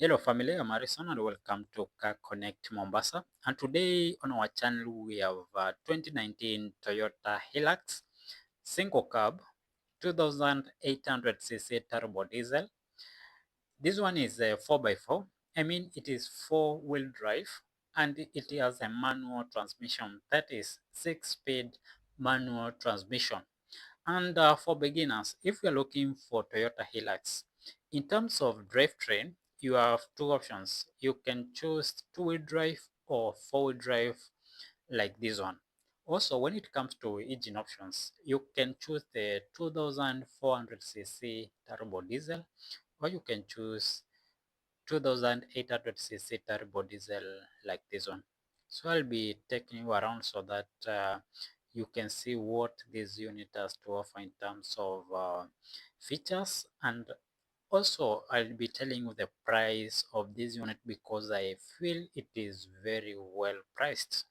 Hello family, I'm Harrison and welcome to Car Connect Mombasa. And today on our channel we have 2019 Toyota Hilux single cab 2800cc turbo diesel. This one is a 4x4. I mean it is four-wheel drive and it has a manual transmission, that is 6-speed manual transmission. And for beginners, if you're looking for Toyota Hilux, in terms of drivetrain, you have two options. You can choose two-wheel drive or four-wheel drive like this one. Also, when it comes to engine options, you can choose the 2400cc turbo diesel or you can choose 2800cc turbo diesel like this one. So I'll be taking you around so that you can see what this unit has to offer in terms of features, and also I'll be telling you the price of this unit because I feel it is very well priced.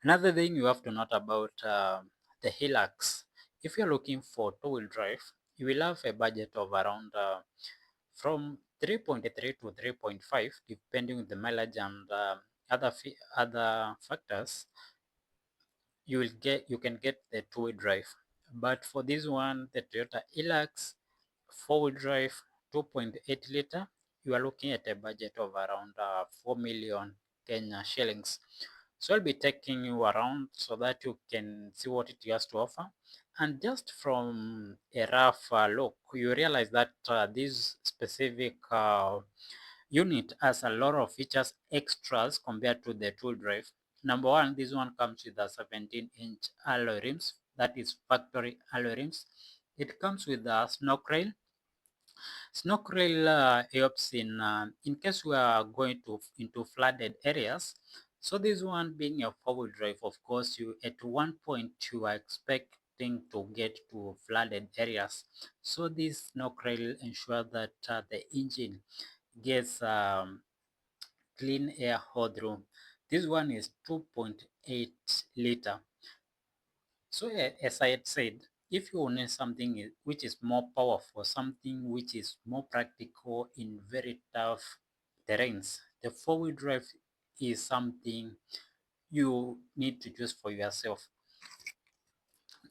Another thing you have to note about the Hilux, if you're looking for two-wheel drive, you will have a budget of around from 3.3 to 3.5 depending on the mileage and other factors. You can get the two-wheel drive, but for this one, the Toyota Hilux four-wheel drive 2.8 liter, you are looking at a budget of around 4 million Kenya shillings. So I'll be taking you around so that you can see what it has to offer. And just from a rough look, you realize that this specific unit has a lot of features extras compared to the two drive. Number one, this one comes with a 17-inch alloy rims, that is factory alloy rims. It comes with a snock rail. Snock rail helps in case we are going to into flooded areas. So this one being a four-wheel drive, of course, you at one point you are expecting to get to flooded areas. So this snock rail ensures that the engine gets clean air all through. This one is 2.8 liter. So as I had said, if you need something which is more powerful, something which is more practical in very tough terrains, the four-wheel drive is something you need to choose for yourself.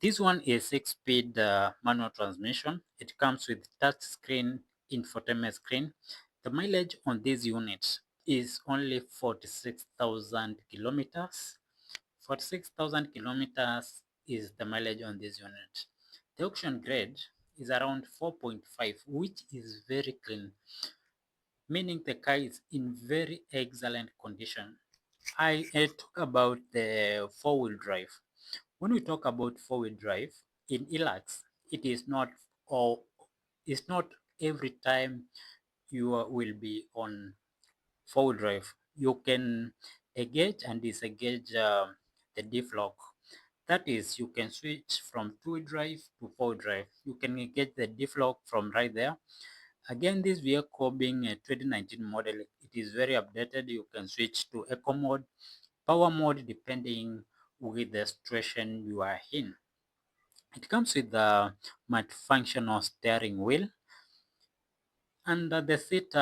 This one is 6-speed manual transmission. It comes with touch screen, infotainment screen. The mileage on this unit is only 46,000 kilometers. 46,000 kilometers is the mileage on this unit. The auction grade is around 4.5, which is very clean, meaning the car is in very excellent condition. I talk about the four-wheel drive. When we talk about four-wheel drive in Hilux, it is not or it's not every time you will be on four-wheel drive. You can engage and disengage the diff lock. That is, you can switch from two-wheel drive to four-wheel drive. You can get the diff lock from right there. Again, this vehicle being a 2019 model, it is very updated. You can switch to eco mode, power mode, depending with the situation you are in. It comes with the multifunctional steering wheel and the seat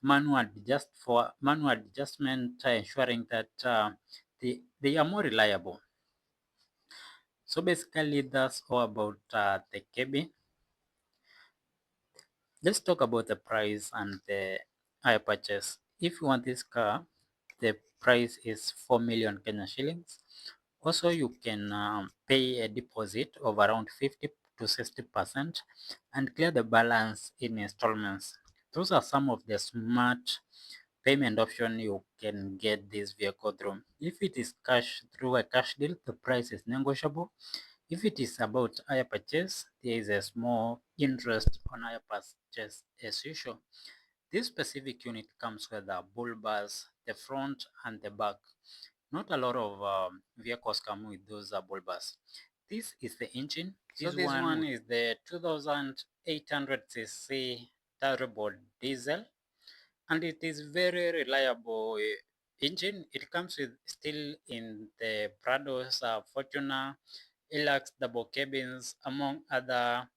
manual adjustment, ensuring that they are more reliable. So basically, that's all about the cabin. Let's talk about the price and the higher purchase. If you want this car, the price is 4 million Kenya shillings. Also, you can pay a deposit of around 50 to 60% and clear the balance in installments. Those are some of the smart payment option you can get this vehicle through. If it is cash through a cash deal, the price is negotiable. If it is about higher purchase, there is a small interest on higher purchase as usual. This specific unit comes with the bull bars, the front and the back. Not a lot of vehicles come with those bull bars. This is the engine. This one is the 2800cc turbo diesel, and it is very reliable engine. It comes with still in the Prados, Fortuner, Hilux double cabins, among other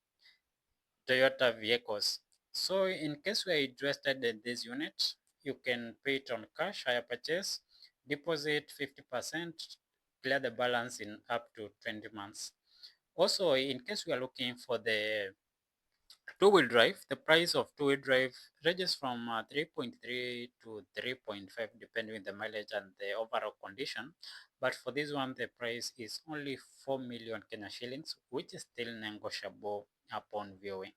Toyota vehicles. So in case you are interested in this unit, you can pay it on cash, hire purchase, deposit 50%, clear the balance in up to 20 months. Also, in case we are looking for the two-wheel drive, the price of two-wheel drive ranges from 3.3 to 3.5 depending on the mileage and the overall condition. But for this one, the price is only 4 million Kenya shillings, which is still negotiable upon viewing.